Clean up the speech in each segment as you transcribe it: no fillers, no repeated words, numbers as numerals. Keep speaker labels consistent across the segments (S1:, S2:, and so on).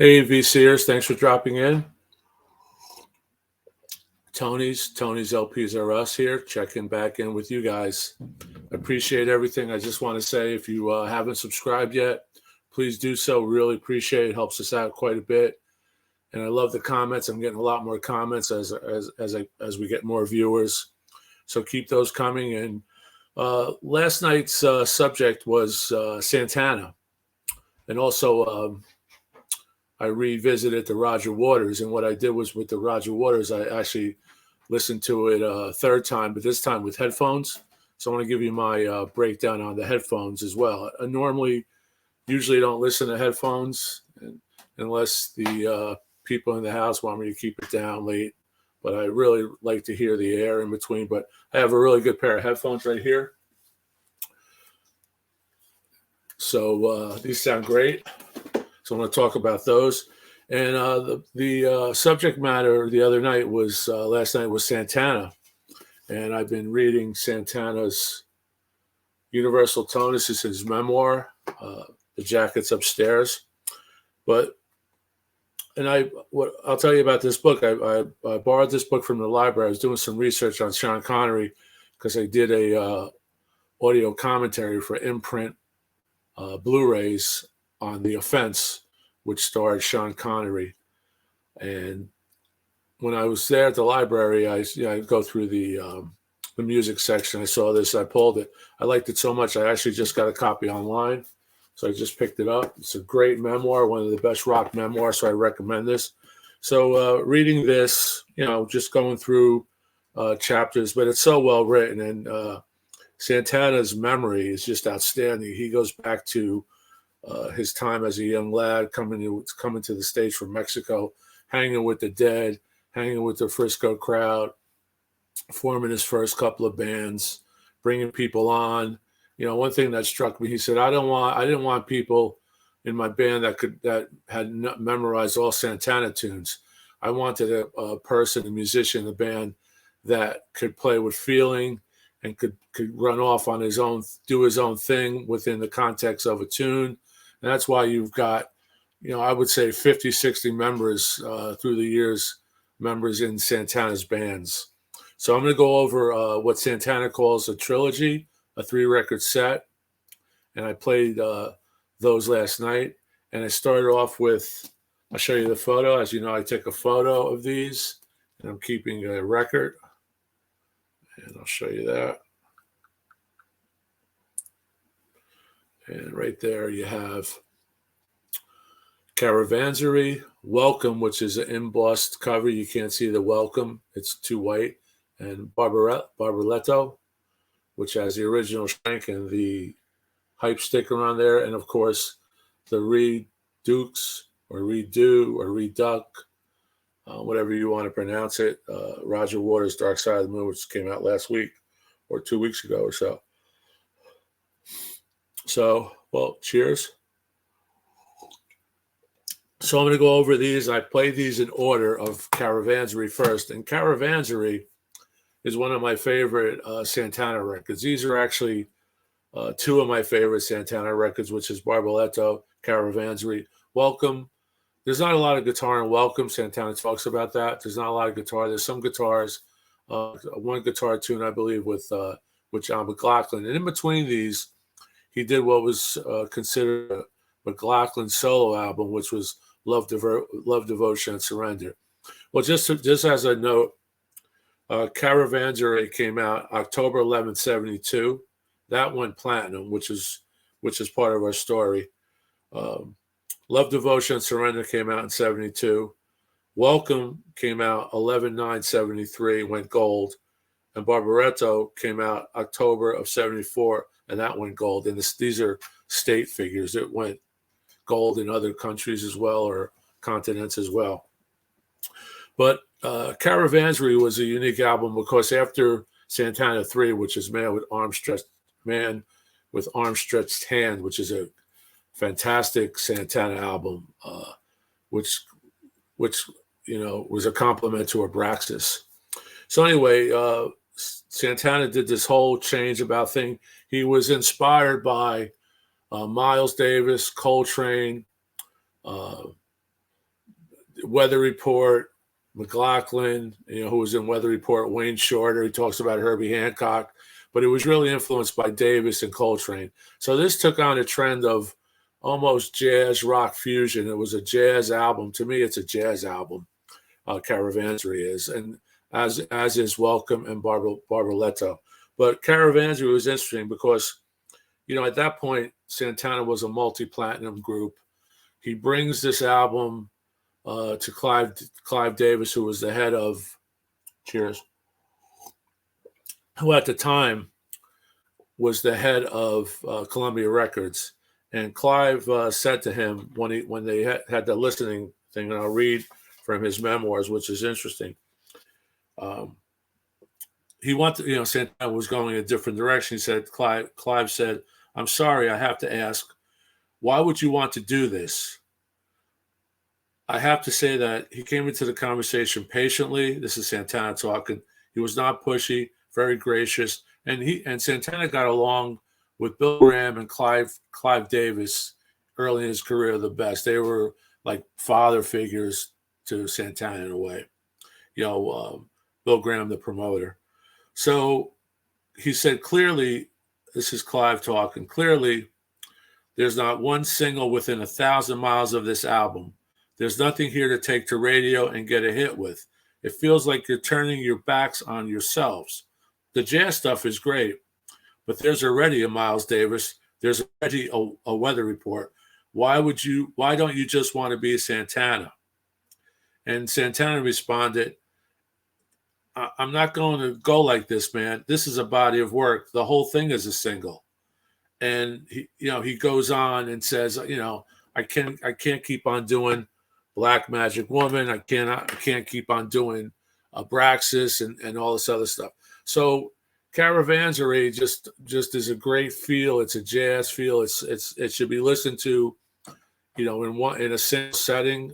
S1: Hey, VCers, thanks for dropping in. Tony's LPs are us here, checking back in with you guys. Appreciate everything. I just want to say, if you haven't subscribed yet, please do so. Really appreciate it. Helps us out quite a bit. And I love the comments. I'm getting a lot more comments as we get more viewers. So keep those coming. And last night's subject was Santana, and also I revisited the Roger Waters. And what I did was, with the Roger Waters, I actually listened to it a third time, but this time with headphones. So I want to give you my breakdown on the headphones as well. I usually don't listen to headphones unless the people in the house want me to keep it down late. But I really like to hear the air in between. But I have a really good pair of headphones right here. So these sound great. So I want to talk about those. And the subject matter the other night was, last night was Santana. And I've been reading Santana's Universal Tone. This is his memoir. The jacket's upstairs. But I'll tell you about this book. I borrowed this book from the library. I was doing some research on Sean Connery because I did a audio commentary for imprint Blu-rays on The Offense, which starred Sean Connery. And when I was there at the library, I go through the music section. I saw this. I pulled it. I liked it so much, I actually just got a copy online. So I just picked it up. It's a great memoir, one of the best rock memoirs, so I recommend this. So reading this, just going through chapters, but it's so well written. And Santana's memory is just outstanding. He goes back to his time as a young lad coming to the States from Mexico, hanging with the Dead, hanging with the Frisco crowd, forming his first couple of bands, bringing people on. One thing that struck me, he said, I didn't want people in my band that had memorized all Santana tunes. I wanted a person, a musician in the band that could play with feeling and could run off on his own, do his own thing within the context of a tune. And that's why you've got, I would say 50, 60 members through the years, members in Santana's bands. So I'm going to go over what Santana calls a trilogy, a 3-record set. And I played those last night. And I started off with, I'll show you the photo. As you know, I take a photo of these, and I'm keeping a record. And I'll show you that. And right there you have Caravansary, Welcome, which is an embossed cover. You can't see the Welcome. It's too white. And Borboletto, which has the original shank and the hype sticker on there. And, of course, the Redux or Redo or Reduck, whatever you want to pronounce it, Roger Waters' Dark Side of the Moon, which came out last week or 2 weeks ago or so. So, well, cheers. So I'm going to go over these. I played these in order of Caravansary first. And Caravansary is one of my favorite Santana records. These are actually two of my favorite Santana records, which is Borboletto, Caravansary, Welcome. There's not a lot of guitar in Welcome. Santana talks about that. There's not a lot of guitar. There's some guitars. One guitar tune, I believe, with John McLaughlin. And in between these, he did what was considered a McLaughlin solo album, which was Love, Devotion, and Surrender. Well, just as a note, Caravansary came out October 11th, 72. That went platinum, which is part of our story. Love, Devotion, and Surrender came out in 72. Welcome came out 11/9/73, went gold. And Borboletto came out October of 74, and that went gold. And these are state figures. It went gold in other countries as well, or continents as well. But Caravansary was a unique album because after Santana 3, which is Man with Arms Stretched Hand, which is a fantastic Santana album, which was a compliment to Abraxas. So anyway, Santana did this whole change about thing. He was inspired by Miles Davis, Coltrane, Weather Report, McLaughlin, who was in Weather Report, Wayne Shorter. He talks about Herbie Hancock, but it was really influenced by Davis and Coltrane. So this took on a trend of almost jazz rock fusion. It was a jazz album. To me, it's a jazz album. Caravansary is, and as is Welcome and Borboletta. But Caravansary was interesting because, at that point, Santana was a multi-platinum group. He brings this album to Clive Davis, who was the head of Cheers, who at the time was the head of Columbia Records. And Clive said to him when they had the listening thing, and I'll read from his memoirs, which is interesting. He wanted, Santana was going a different direction. He said, Clive said, "I'm sorry, I have to ask, why would you want to do this?" I have to say that he came into the conversation patiently. This is Santana talking. He was not pushy, very gracious, and Santana got along with Bill Graham and Clive Davis early in his career the best. They were like father figures to Santana in a way. Bill Graham, the promoter. So he said, clearly, this is Clive talking, clearly, there's not one single within 1,000 miles of this album. There's nothing here to take to radio and get a hit with. It feels like you're turning your backs on yourselves. The jazz stuff is great, but there's already a Miles Davis. There's already a Weather Report. Why don't you just want to be a Santana? And Santana responded, I'm not going to go like this, man. This is a body of work. The whole thing is a single. And he goes on and says, I can't keep on doing Black Magic Woman. I can't keep on doing Abraxas and all this other stuff. So Caravansary just is a great feel. It's a jazz feel. It should be listened to, in a single setting.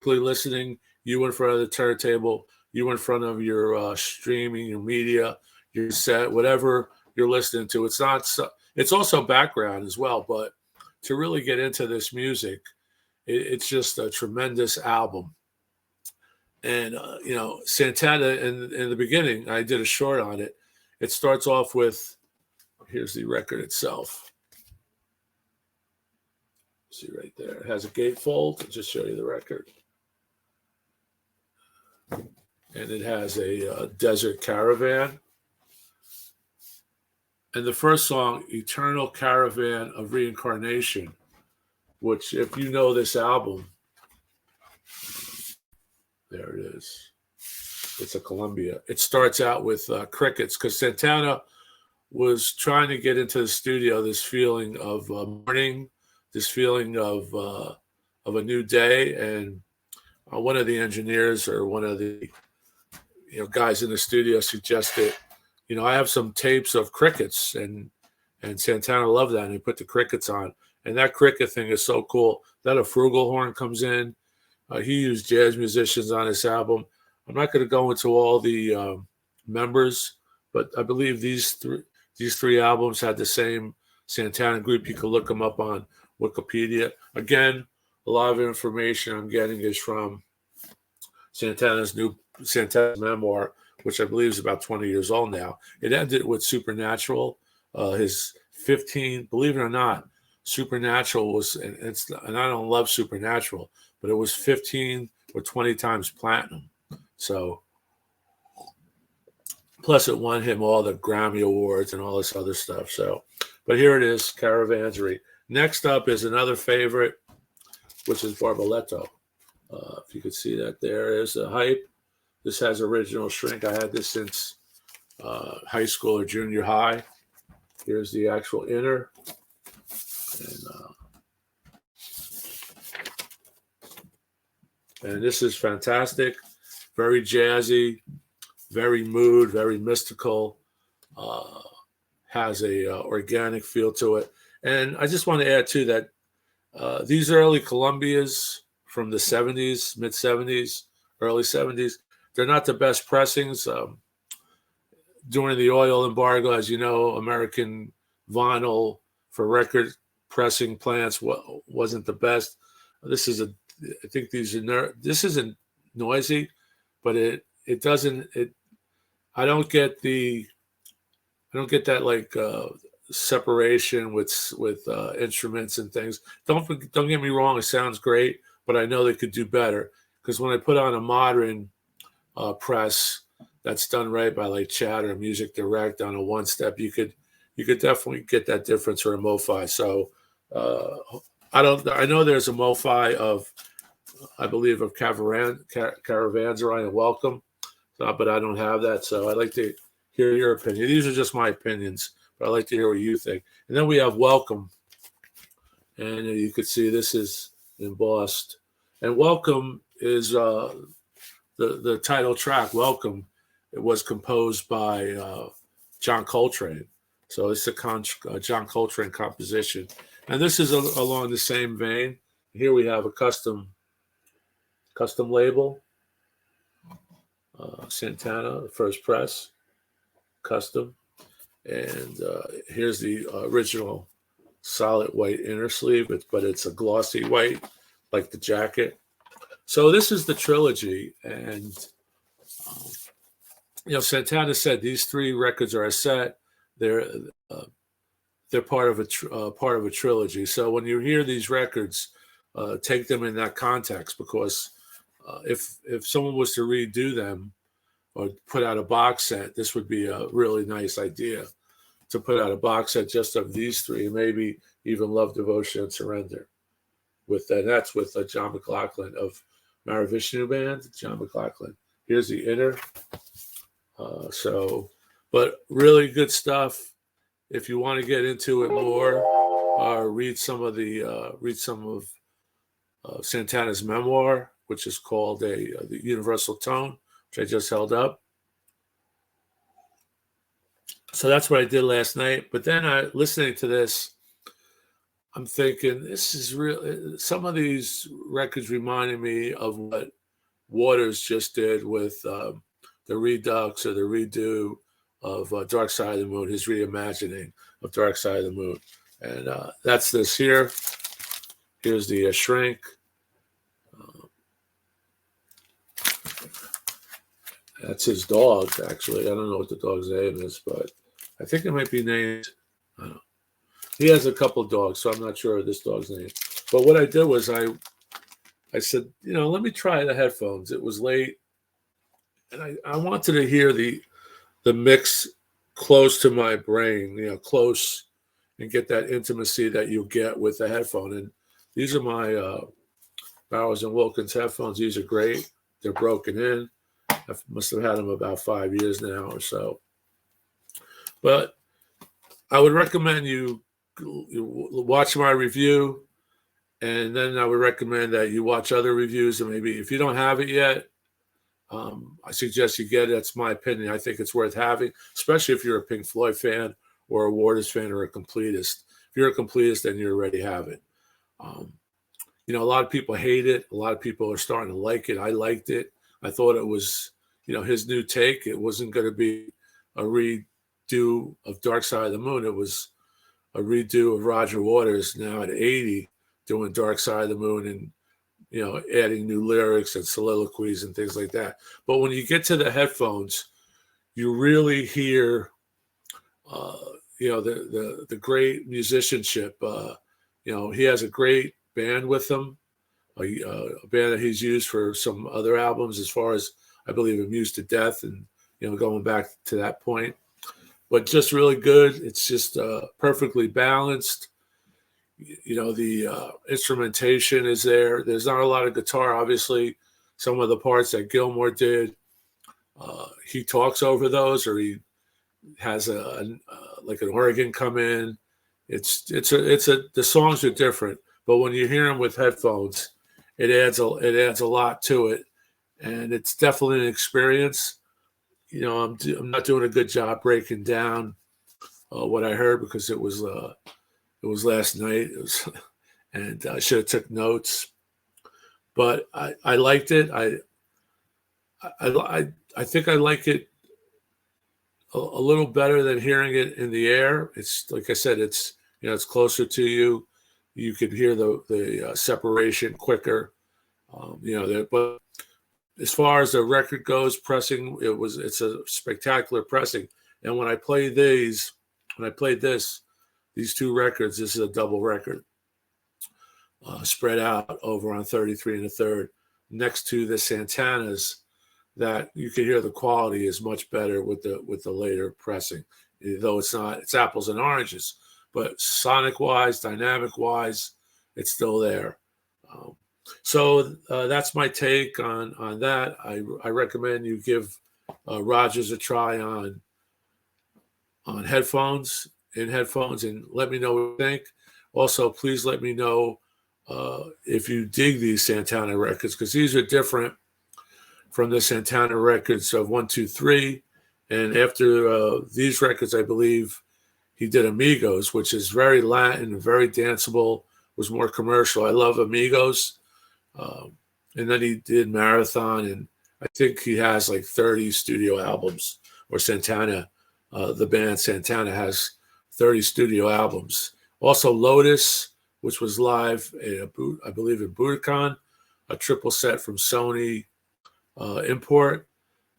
S1: Listening, you in front of the turntable, you in front of your streaming, your media, your set, whatever you're listening to. It's also background as well, but to really get into this music, it's just a tremendous album. And Santana in the beginning, I did a short on it. It starts off with, here's the record itself. See right there, it has a gatefold. I'll just show you the record. And it has a desert caravan. And the first song, Eternal Caravan of Reincarnation, which, if you know this album, there it is. It's a Columbia. It starts out with crickets, because Santana was trying to get into the studio this feeling of morning, this feeling of a new day. And one of the engineers, or one of the guys in the studio, suggested, I have some tapes of crickets, and Santana loved that, and he put the crickets on. And that cricket thing is so cool. That a flugelhorn comes in. He used jazz musicians on this album. I'm not going to go into all the members, but I believe these three albums had the same Santana group. You can look them up on Wikipedia. Again, a lot of information I'm getting is from Santana's memoir, which I believe is about 20 years old now. It ended with Supernatural. His 15, believe it or not, Supernatural was, and I don't love Supernatural, but it was 15 or 20 times platinum. So, plus it won him all the Grammy Awards and all this other stuff. So, but here it is, Caravansary. Next up is another favorite, which is Borboletta. If you could see that, there is a hype. This has original shrink. I had this since high school or junior high. Here's the actual inner. And this is fantastic. Very jazzy, very mood, very mystical. Has a organic feel to it. And I just want to add too that these early Columbias from the 70s, mid 70s, early 70s, they're not the best pressings. During the oil embargo, as you know, American vinyl for record pressing plants wasn't the best. This is I think these are this isn't noisy, but it doesn't I don't get that like separation with instruments and things. Don't get me wrong, it sounds great, but I know they could do better because when I put on a modern press that's done right by like Chat or Music Direct on a one step, you could definitely get that difference or a MoFi. So I know there's a MoFi of I believe of Caravanserai and Welcome, but I don't have that. So I'd like to hear your opinion. These are just my opinions, but I'd like to hear what you think. And then we have Welcome, and you could see this is embossed. And Welcome is the title track. Welcome. It was composed by John Coltrane. So it's a John Coltrane composition. And this is along the same vein. Here we have a custom label. Santana, first press, custom. And here's the original solid white inner sleeve, but it's a glossy white, like the jacket. So this is the Trilogy. And, Santana said these 3 records are a set. They're part of a trilogy. So when you hear these records, take them in that context, because if someone was to redo them or put out a box set, this would be a really nice idea to put out a box set just of these 3, and maybe even Love, Devotion, and Surrender. That's with John McLaughlin of Mahavishnu Band. John McLaughlin. Here's the inner. But really good stuff. If you want to get into it more, read some of Santana's memoir, which is called the Universal Tone, which I just held up. So that's what I did last night. But then listening to this, I'm thinking this is real. Some of these records reminded me of what Waters just did with the Redux or the redo of Dark Side of the Moon, his reimagining of Dark Side of the Moon. And that's this here. Here's the Shrink. That's his dog, actually. I don't know what the dog's name is, but I think it might be named. I don't know. He has a couple of dogs, so I'm not sure of this dog's name. But what I did was I said, let me try the headphones. It was late, and I wanted to hear the mix close to my brain, close, and get that intimacy that you get with the headphone. And these are my Bowers & Wilkins headphones. These are great. They're broken in. I must have had them about 5 years now or so. But I would recommend you watch my review, and then I would recommend that you watch other reviews. And maybe if you don't have it yet, I suggest you get it. That's my opinion. I think it's worth having, especially if you're a Pink Floyd fan or a Waters fan or a completist. If you're a completist, then you already have it. A lot of people hate it. A lot of people are starting to like it. I liked it. I thought it was, his new take. It wasn't going to be a redo of Dark Side of the Moon. It was a redo of Roger Waters now at 80 doing Dark Side of the Moon and, adding new lyrics and soliloquies and things like that. But when you get to the headphones, you really hear, the great musicianship. He has a great band with him, a band that he's used for some other albums, as far as I believe Amused to Death, and going back to that point. But just really good. It's just perfectly balanced. The instrumentation is there. There's not a lot of guitar, obviously. Some of the parts that Gilmour did, he talks over those, or he has like an organ come in. The songs are different, but when you hear them with headphones, it adds a lot to it, and it's definitely an experience. I'm not doing a good job breaking down what I heard, because it was last night. And I should have took notes, but I liked it. I think I like it a little better than hearing it in the air. It's like I said, it's closer to you. You can hear the separation quicker. But as far as the record goes, pressing, it's a spectacular pressing. And when I played these two records, this is a double record, spread out over on 33 1/3, next to the Santanas, that you can hear the quality is much better with the later pressing, though it's apples and oranges, but sonic wise, dynamic wise, it's still there. So that's my take on that. I recommend you give Rogers a try on headphones, and let me know what you think. Also, please let me know if you dig these Santana records, because these are different from the Santana records of 1, 2, 3. And after these records, I believe he did Amigos, which is very Latin, very danceable, was more commercial. I love Amigos. And then he did Marathon, and I think he has like 30 studio albums, or Santana, the band Santana has 30 studio albums. Also Lotus, which was live, I believe, in Budokan, a triple set from Sony import,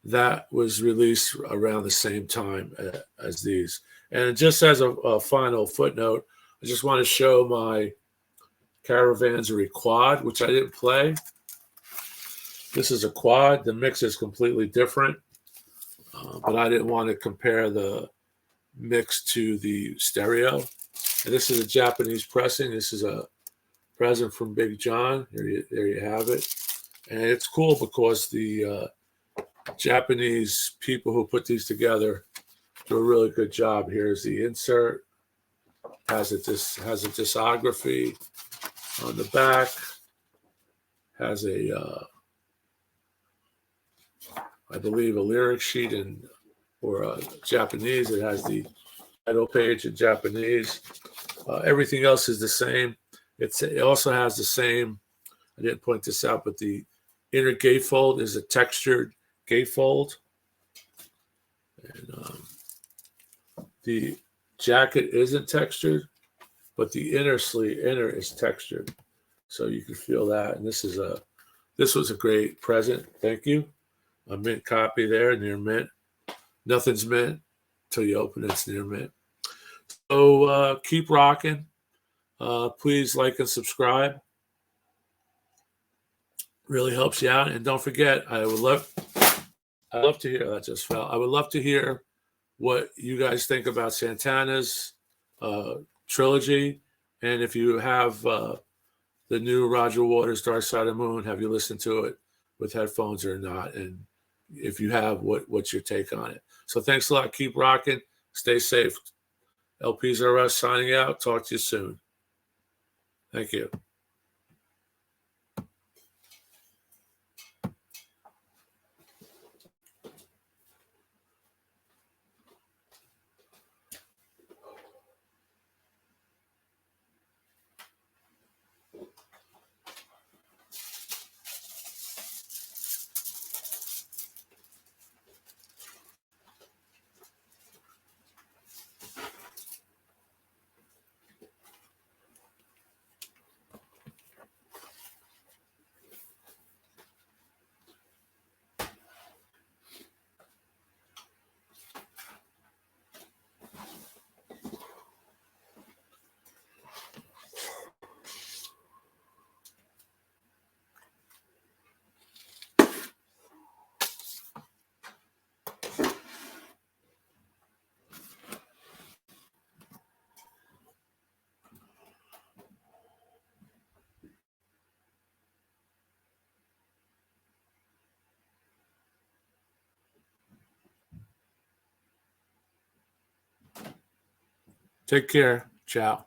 S1: that was released around the same time as these. And just as a final footnote, I just want to show my CARAVANSERAI quad, which I didn't play. This is a quad. The mix is completely different, but I didn't want to compare the mix to the stereo. And this is a Japanese pressing. This is a present from Big John. There you have it. And it's cool because the Japanese people who put these together do a really good job. Here's the insert. Has a discography on the back. Has I believe, a lyric sheet or Japanese. It has the title page in Japanese. Everything else is the same. It also has the same, I didn't point this out, but the inner gatefold is a textured gatefold. And the jacket isn't textured, but the inner is textured. So you can feel that. And this was a great present. Thank you. A mint copy there, near mint. Nothing's mint until you open it, it's near mint. So keep rocking. Please like and subscribe. Really helps you out. And don't forget, I'd love to hear, that just fell. I would love to hear what you guys think about Santana's trilogy. And if you have the new Roger Waters' Dark Side of the Moon, have you listened to it with headphones or not? And if you have, what's your take on it? So thanks a lot. Keep rocking. Stay safe. LPs R Us signing out. Talk to you soon. Thank you. Take care. Ciao.